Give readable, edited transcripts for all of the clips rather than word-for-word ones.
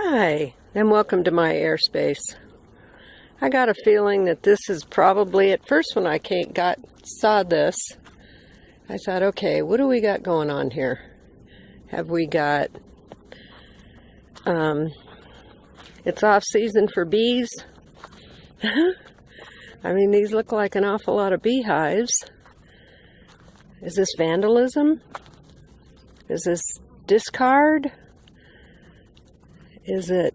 Hi, and welcome to my airspace. I got a feeling that this is probably, at first when I saw this, I thought, okay, what do we got going on here? Have we got, it's off season for bees. I mean, these look like an awful lot of beehives. Is this vandalism? Is this discard? Is it...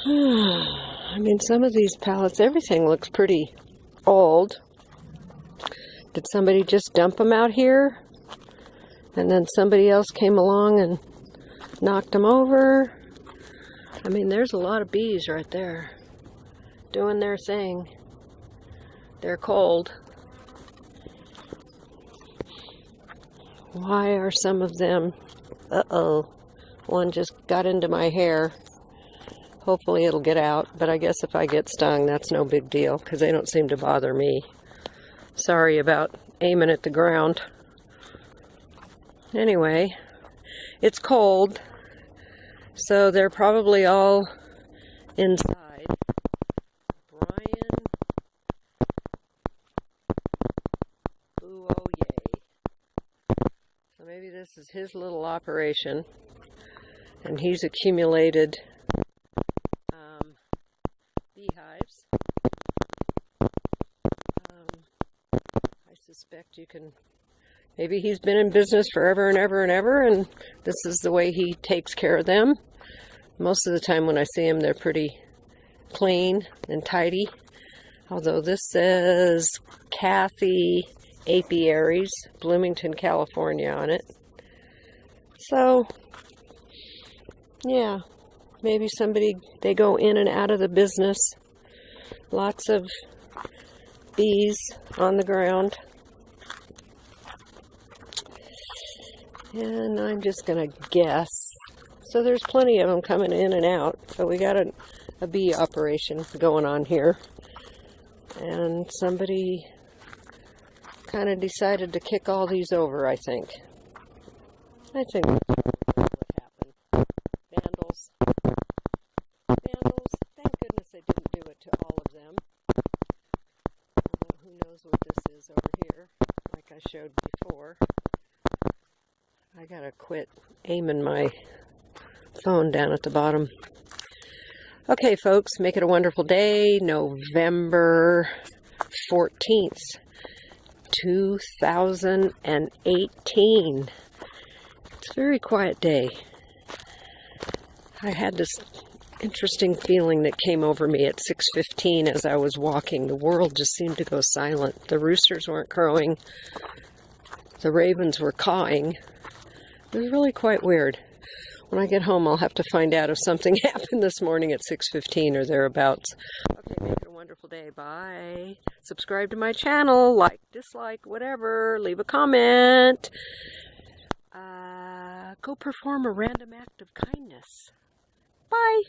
I mean, some of these pallets, everything looks pretty old. Did somebody just dump them out here? And then somebody else came along and knocked them over? I mean, there's a lot of bees right there doing their thing. They're cold. Why are some of them... Uh-oh. One just got into my hair. Hopefully it'll get out, but I guess if I get stung, that's no big deal, because they don't seem to bother me. Sorry about aiming at the ground. Anyway, it's cold, so they're probably all inside. Brian. Ooh, oh yay. So maybe this is his little operation, and he's accumulated beehives. I suspect you can, maybe he's been in business forever and ever and ever, and this is the way he takes care of them. Most of the time when I see them, they're pretty clean and tidy. Although this says Kathy Apiaries, Bloomington, California on it. So, yeah, maybe somebody, they go in and out of the business. Lots of bees on the ground. And I'm just going to guess. So there's plenty of them coming in and out. So we got a bee operation going on here. And somebody kind of decided to kick all these over, I think. I think that's what happened. Vandals. Vandals. Thank goodness they didn't do it to all of them. Who knows what this is over here, like I showed before. I gotta quit aiming my phone down at the bottom. Okay, folks, make it a wonderful day. November 14th, 2018. It's a very quiet day. I had this interesting feeling that came over me at 6:15 as I was walking. The world just seemed to go silent. The roosters weren't crowing. The ravens were cawing. It was really quite weird. When I get home, I'll have to find out if something happened this morning at 6:15 or thereabouts. Okay, make it a wonderful day. Bye. Subscribe to my channel. Like, dislike, whatever. Leave a comment. Go perform a random act of kindness. Bye.